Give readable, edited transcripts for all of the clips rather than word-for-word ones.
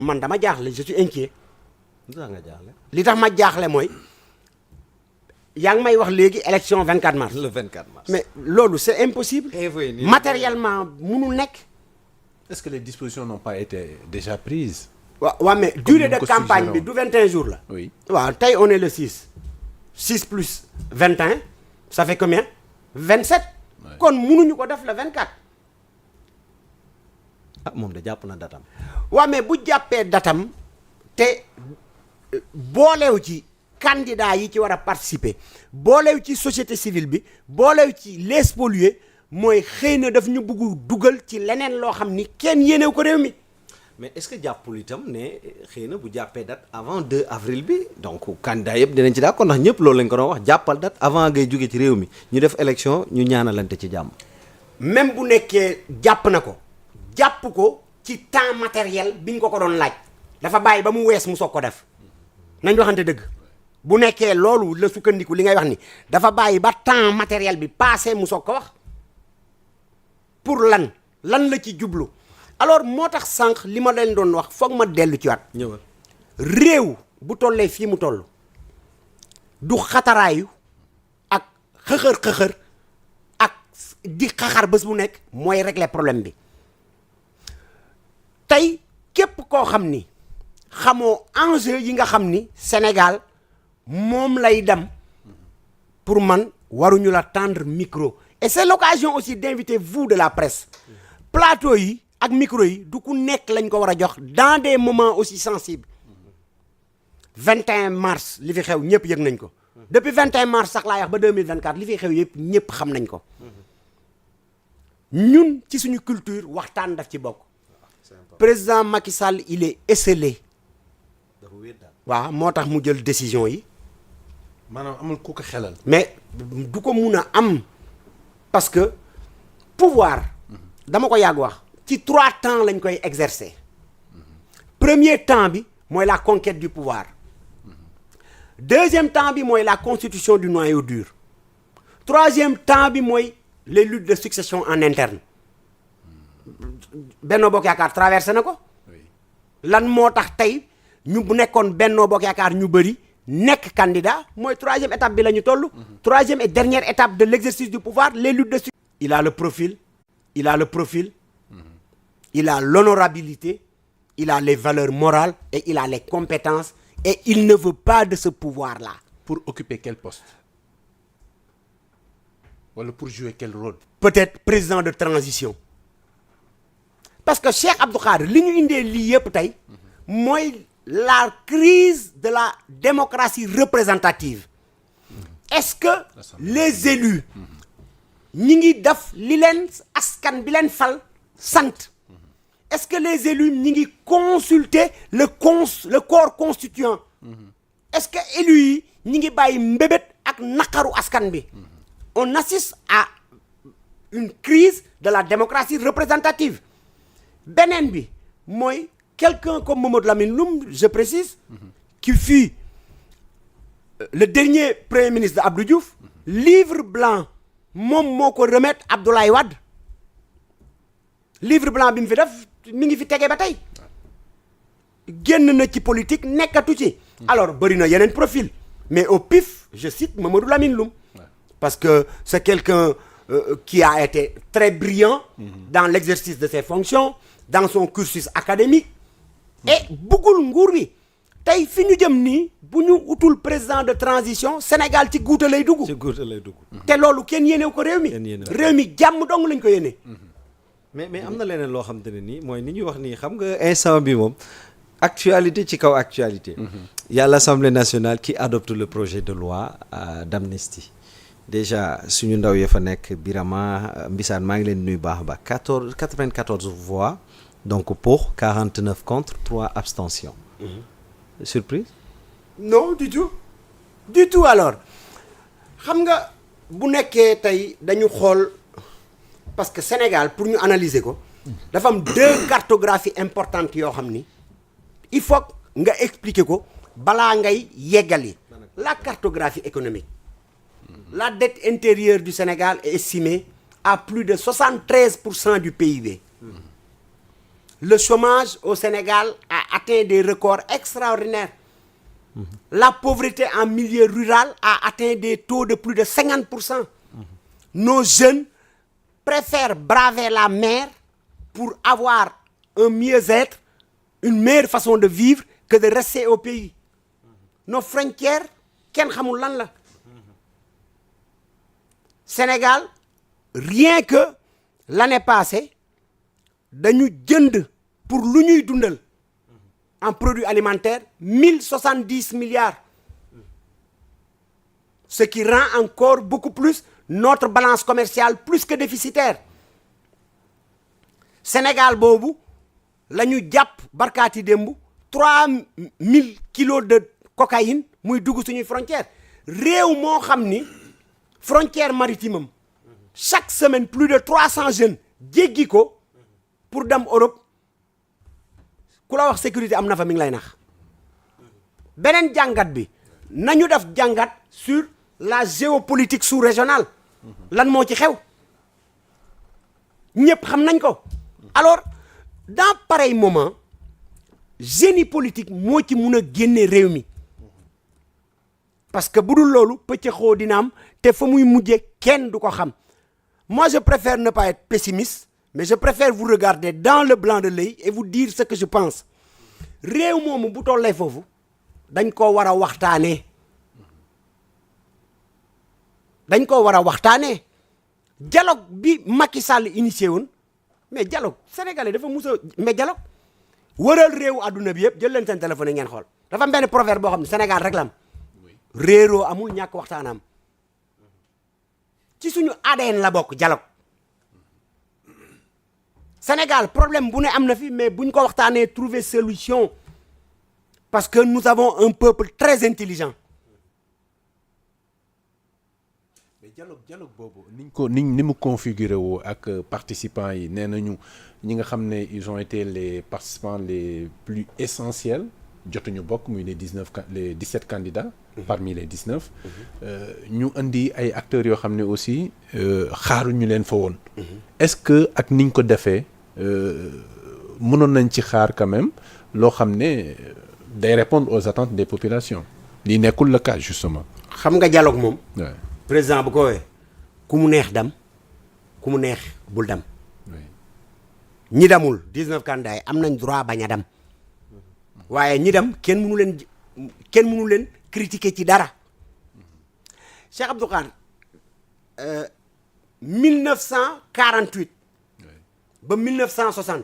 man dama jaaxle je suis inquiet. lu tax nga jaaxle. li tax ma jaaxle mooy yaa ngi may wax léegi élection 24 mars. le 24 mars. mais loolu c'est impossible. matériellement mënul nekk. Est-ce que les dispositions n'ont pas été déjà prises? waaw mais durée de campagne bi du 21 jours la. Oui. waaw tey on est le 6. 6 plus 21 ça fait combien 27. kon mënuñu ko def le 24. ah moom de jàpp na datam. waaw mais bu jàppee datam te boolew ci candidat yi ci war a participer boolew ci société civile bi boolew ci les spoliés mooy xëy na daf ñu bëgg dugal ci leneen loo xam ni kenn yéenew ko réew mi. mais est-ce que jàppul itam ne xëy na bu jàppee date avant 2 avril bi donc candidat yëpp dinañ ci d'accord ndax ñëpp loolu lañ ko doon wax jàppal date avant ngay jóge ci réew mi ñu def élection ñu ñaanalante ci jàmm. même bu nekkee jàpp na ko jàpp ko ci temps matériel bi ñu ko doon laaj dafa bàyyi ba mu wees mu soog ko def nañ waxante dëgg bu nekkee loolu la sukkandiku li ngay wax ni dafa bàyyi ba temps matériel bi passé mu soog ko wax pour lan la ci jublu. alors moo tax sànq li ma leen doon wax foog ma dellu ci waat. ñëwal réew bu tollee fii mu toll du xataraayu ak xëxër ak di xaxar bés bu nekk mooy régler problème bi tey képp koo xam ni xamoo enjeu yi nga xam ni Sénégal moom lay dem pour man waruñu la tendre micro et c'est l'occasion aussi d'inviter vous de la presse plateau yi. ak micro yi du ku nekk lañ ko war a jox dans des moments aussi sensibles 21 mars li fi xew ñëpp yëg nañ ko depuis 21 mars sax laa wax ba 2024 li fi xew yëpp ñëpp xam nañ ko ñun ci suñu culture waxtaan daf ci bokk président Macky Sall il est esseulé waaw moo tax mu jël décision yi maanaam amul ku ko xelal. mais du ko mun a am parce que pouvoir dama ko yàgg wax ci 3 temps lañ koy exercer premier temps bi mooy la conquête du pouvoir deuxième temps bi mooy la constitution du noyau dur troisième temps bi mooy les luttes de succession en interne Benno Bokk Yaakaar traversé na ko lan moo tax tey ñu bu nekkoon Benno Bokk Yaakaar ñu bëri nekk candidat mooy troisième étape bi la ñu toll troisième et dernière étape de l'exercice du pouvoir les luttes de succession. Il a le profil il a l'honorabilité, il a les valeurs morales et il a les compétences et il ne veut pas de ce pouvoir-là. Pour occuper quel poste? Wala pour jouer quel rôle? Peut-être président de transition. Parce que Cheikh Abdou Khadre li ñu indee lii yëpp tey mooy la crise de la démocratie représentative. Est-ce que les élus ñi ngi def li leen askan bi leen fal sant? Est-ce que les élus ñi ngi consulter le corps constituant? Est-ce que élus yi ñi ngi bàyyi mbébét ak naqaru askan bi? On assiste à une crise de la démocratie représentative. Beneen bi mooy quelqu'un comme Mamadou Lamine Loum, je précise, qui fut le dernier premier ministre de Abdou Diouf, livre blanc moom moo ko remettre Abdoulaye Wade. Livre blanc bi mu fi def mi ngi fi tege ba tey génn na ci politique nekkatu ci. alors bëri na yeneen profil mais au pif je cite Mamadou Lamine Loum parce que c'est quelqu'un qui a été très brillant dans l'exercice de ses fonctions dans son cursus académique et bëggul nguur wi tey fi ñu jëm nii bu ñu utul président de transition Sénégal ci guuta lay dugg. ci guuta lay dugg. te loolu kenn yéenew ko réew mi. réew mi jàmm dong lañ ko yéene. mais am na leneen loo xamante ne nii mooy ni ñuy wax nii xam nga instant bi moom actualité ci kaw actualité. Il y a l'Assemblée nationale qui adopte le projet de loi d'amnistie déjà suñu ndaw ya fa nekk Birama Mbissane maa ngi leen nuyu baax a baax 94 voix donc pour 49 contre 3 abstentions. Surprise? Non du tout alors xam nga bu nekkee tey dañu xool. Parce que Sénégal pour ñu analyser ko dafa am 2 cartographies importantes yoo xam ni il faut nga expliquer ko balaa ngay yeggali la cartographie économique. La dette intérieure du Sénégal est estimée à plus de 73% du PIB. le chômage au Sénégal a atteint des records extraordinaires. La pauvreté en milieu rural a atteint des taux de plus de 50%. Nos jeunes préfèrent braver la mer pour avoir un mieux-être, une meilleure façon de vivre que de rester au pays. Nos frontières, kenn xamul lan la. Sénégal, rien que l'année passée, dañu jënd pour lu ñuy dundal en produits alimentaires 1070 milliards. Ce qui rend encore beaucoup plus notre balance commerciale plus que déficitaire. Sénégal boobu la ñu jàpp barkaati démb 3000 kilos de cocaïne muy dugg suñuy frontière réew moo xam ni frontière maritime am chaque semaine plus de 300 jeunes jéggi ko pour dem Europe ku la wax sécurité am na fa mi ngi lay nax. beneen jàngat bi nañu def jàngat sur la géopolitique sous-régionale lan moo ci xew ñëpp xam nañ ko. Alors dans pareil moment génie politique moo ci mun a génne réew mi parce que bu dul loolu pëccëxoo dina am te fa muy mujje kenn du ko xam. Moi je préfère ne pas être pessimiste mais je préfère vous regarder dans le blanc de l'œil et vous dire ce que je pense. réew moomu bu tollee foofu dañ koo war a waxtaanee dialogue bi Macky Sall initié woon mais dialogue sénégalais dafa mus a mais dialogue wëral réewu àdduna bi yëpp jël leen seen téléphone yi ngeen xool dafa am benn proverbe boo xam ne Sénégal rek la am réeroo amul ñàkk waxtaanam ci suñu ADN la bokk dialogue. Sénégal problème bu ne am na fi mais buñ ko waxtaanee trouver solution parce que nous avons un peuple très intelligent. mais dialogue boobu ni mu configuré woo ak participants yi nee nañu ñi nga xam ne ils ont été les participants les plus essentiels jotuñu bokk muy les 17 candidats. parmi les 19. ñu indi ay acteurs yoo xam ne aussi xaaruñu leen fa woon. est-ce que ak niñ ko defee mënoon nañ ci xaar quand même loo xam ne day répondre aux attentes des populations lii nekkul le cas justement. xam nga dialogue moom. Ouais. président bu ko woowee ku mu neex dem ku mu neex bul dem. ñi demul 19 candidats yi am nañ droit bañ a dem waaye ñi dem kenn mënu leen critiquer ci dara. Cheikh Abdou Khadre 1948 ba 1960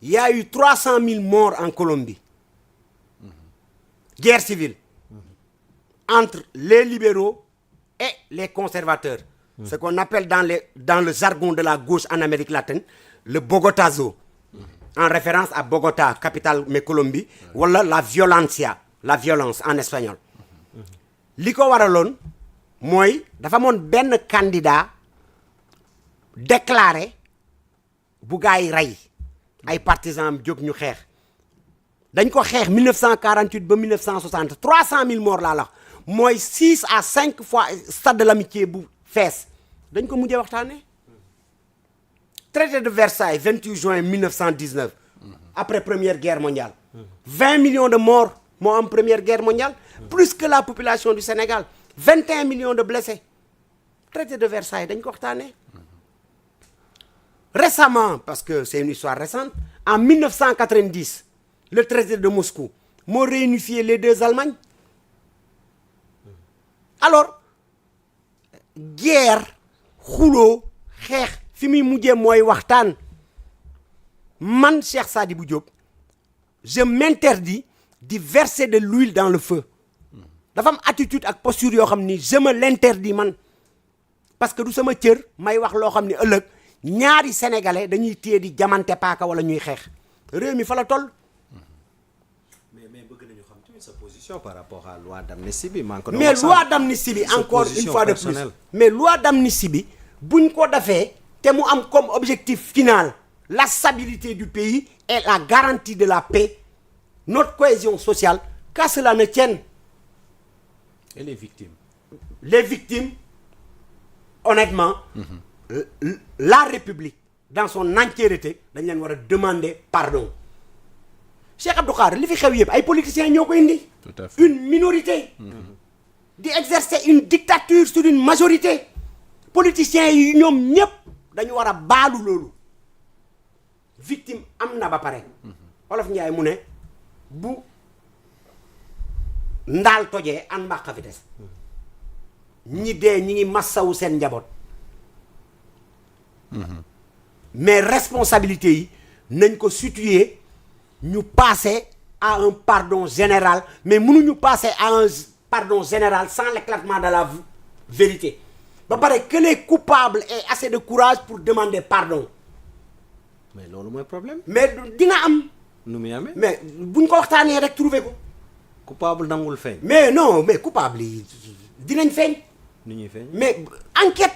il y a eu 300 000 morts en Colombie. Guerre civile entre les libéraux et les conservateurs. Ce qu'on appelle dans le jargon de la gauche en Amérique latine le Bogotazo, en référence à Bogota, capitale mais Colombie, wala la violence en espagnol. li ko waraloon mooy dafa amoon benn candidat déclaré bu gaa yi rey ay partisans am jóg ñu xeex dañ ko xeex 1948 ba 1960 300 000 morts laa la wax mooy 6 à 5 fois stade de l'amitié bu fees dañ ko mujjee waxtaanee. Traité de Versailles 28 juin 1919 après première guerre mondiale 20 millions de morts moo am première guerre mondiale plus que la population du Sénégal 21 millions de blessés. Traité de Versailles dañ ko waxtaanee. Récemment parce que c'est une histoire récente en 1990 le traité de Moscou moo réunifié les deux Allemagnes. Alors guerre xuloo xeex fi muy mujjee mooy waxtaan. Man Cheikh Sadibou Diop je m'interdis de verser de l'huile dans le feu. dafa am attitude ak posture yoo xam ni je me l'interdis man parce que du sama cër may wax loo xam ni ëllëg ñaari sénégalais dañuy téye di jamante paaka wala ñuy xeex réew mi fa la toll. mais bëgg nañu xam tamit sa position par rapport à loi d'amnistie bi. mais loi d'amnistie bi encore une fois de plus mais loi d'amnistie bi buñ ko defee te mu am comme objectif final la stabilité du pays et la garantie de la paix notre cohésion sociale qu'à cela ne tienne. Et les victimes. Les victimes honnêtement la République dans son entièreté dañ leen war a demander pardon Cheikh Abdou Khadre li fi xew yëpp ay politiciens ñoo ko indi. Tout à fait. Une minorité. di exercer une dictature sur une majorité. politiciens yi ñoom ñëpp dañu war a baalu loolu victime am na ba pare. Wolof Njaay mu ne bu ndaal tojee an mbàq fi des. ñi dee ñi ngi massawu seen njaboot. mais responsabilité yi nañ ko situer ñu passer à un pardon général mais mënuñu passer à un pardon général sans l'éclatement de la vérité ba pare que les coupables aient assez de courage pour demander pardon. mais loolu mooy problème. mais dina am. nu muy amee. mais buñ ko waxtaanee rek trouver ko. coupable nangul feeñ. mais non mais coupable yi dinañ feeñ. nu ñuy feeñ. mais enquête.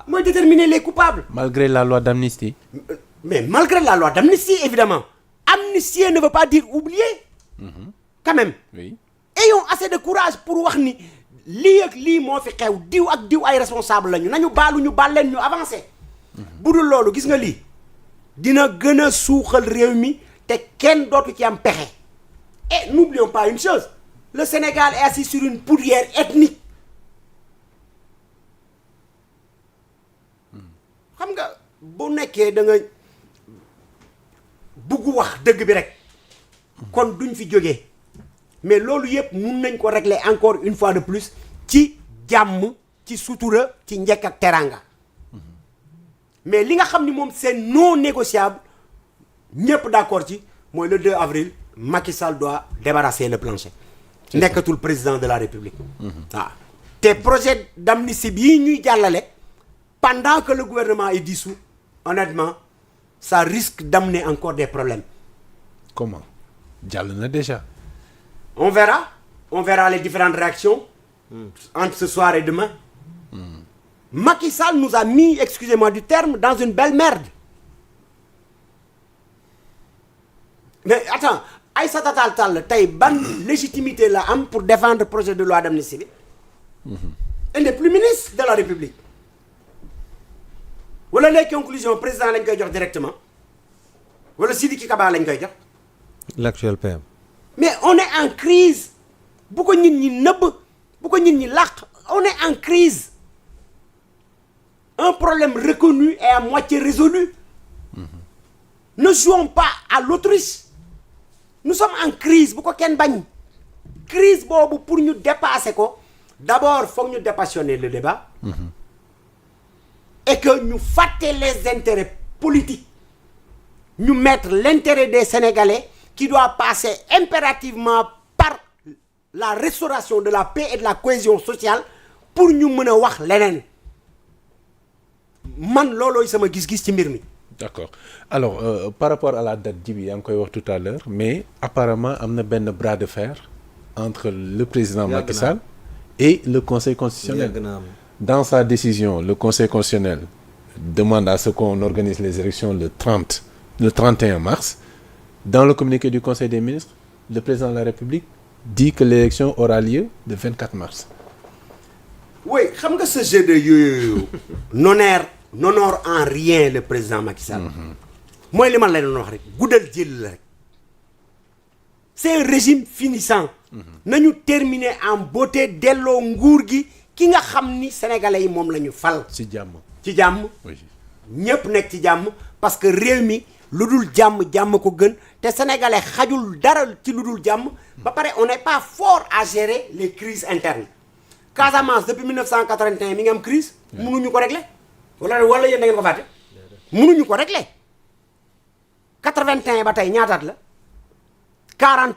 mooy déterminer les coupables. Malgré la loi d'amnistie. Mais malgré la loi d'amnistie, évidemment. Amnistier ne veut pas dire oublier. Quand même. Oui. Ayons assez de courage pour wax ni lii ak lii moo fi xew diw ak diw ay responsable lañu nañu baalu ñu baal leen ñu avancer. bu dul loolu gis nga lii dina gën a suuxal réew mi te kenn dootu ci am pexe. Et n'oublions pas une chose, le Sénégal est assis sur une poudrière ethnique. xam nga bu nekkee da nga bugg wax dëgg bi rek kon duñ fi jógee mais loolu yëpp mun nañ ko régler encore une fois de plus ci jàmm ci sutura ci njëkk ak teraanga mais li nga xam ni moom c'est non négociable ñëpp d'accord ci mooy le 2 avril Macky Sall doit débarrasser le plancher nekkatul président de la République waaw te projet d'amnistie bii ñuy jàllale pendant que le gouvernement est dissous, honnêtement, ça risque d'amener encore des problèmes. Comment? Jàll na déjà. On verra les différentes réactions entre ce soir et demain. Macky Sall nous a mis, excusez-moi du terme, dans une belle merde. Mais attends, Aïssata Tall Sall tey ban légitimité la am pour défendre projet de loi d'amnistie bi? Elle n'est plus ministre de la République. wala les conclusions président lañ koy jox directement wala Sidiki Kaba lañ koy jox. l'actuel PM. mais on est en crise bu ko nit ñi nëbb bu ko nit ñi làq on est en crise un problème reconnu et à moitié résolu. Ne jouons pas à l'autruche. Nous sommes en crise bu ko kenn bañ crise boobu pour ñu dépasser ko d'abord foog ñu dépassionner le débat. Et que ñu fàtte les intérêts politiques ñu mettre l'intérêt des Sénégalais qui doit passer impérativement par la restauration de la paix et de la cohésion sociale pour ñu mën a wax leneen man loolooy sama gis-gis ci mbir mi. D'accord alors par rapport à la date Djibi yaa ngi koy wax tout à l'heure mais apparemment am na benn bras de fer entre le président Macky Sall et le Conseil constitutionnel. Dans sa décision, le Conseil constitutionnel demande à ce qu'on organise les élections le 31 mars. Dans le communiqué du Conseil des ministres, le président de la République dit que l'élection aura lieu le 24 mars. Oui, xam nga ce jeu de yooyu n'honore en rien le président Macky Sall. mooy li ma leen wax rek guddal jël la rek. C'est un régime finissant. nañu terminer en beauté delloo nguur gi. ki nga xam ni sénégalais yi moom la ñu fal. ci jàmm. ci jàmm. ñëpp nekk ci jàmm parce que réew mi lu dul jàmm ko gën te sénégalais xajul dara ci lu dul jàmm. ba pare on n'est pas fort à gérer les crises internes. Casamance depuis 1981 mi ngi am crise mënuñu ko régler wala yéen da ngeen ko fàtte. mënuñu ko régler 81 ba tey ñaataat la 40.